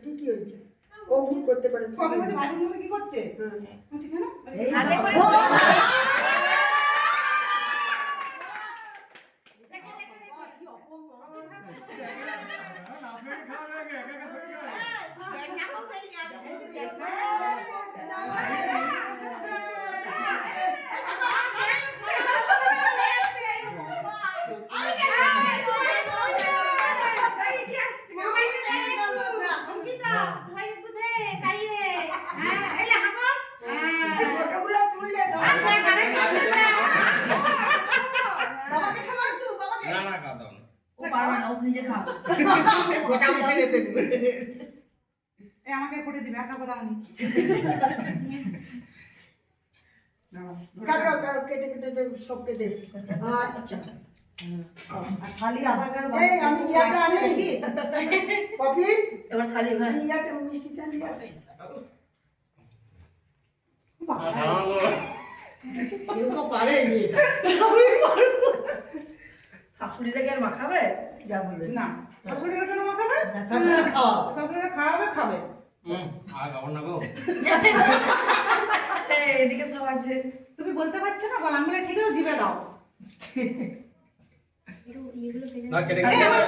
ঠিকই হয়েছে ও ভুল করতে পারে কি করছে আমাকে ফটো দিবে একা কথা আমি কেটে কেটে সব কেটে আচ্ছা আর শালি আধার কার্ড এই আমি ইয়াটা আনি কপি এবার শালি ভাই ইয়াটা মিষ্টিটা নিয়ে আসি কেউ তো পারেনি এটা শাশুড়িরা কি আর মাখাবে যা বলবে না শাশুড়িরা কেন মাখাবে শাশুড়ি খাওয়া শাশুড়িরা খাওয়াবে খাবে আর খাবো না গো এদিকে সব আছে তুমি বলতে পারছো না বল আঙুলে ঠিকও জিভে দাও না কেটে এই আমার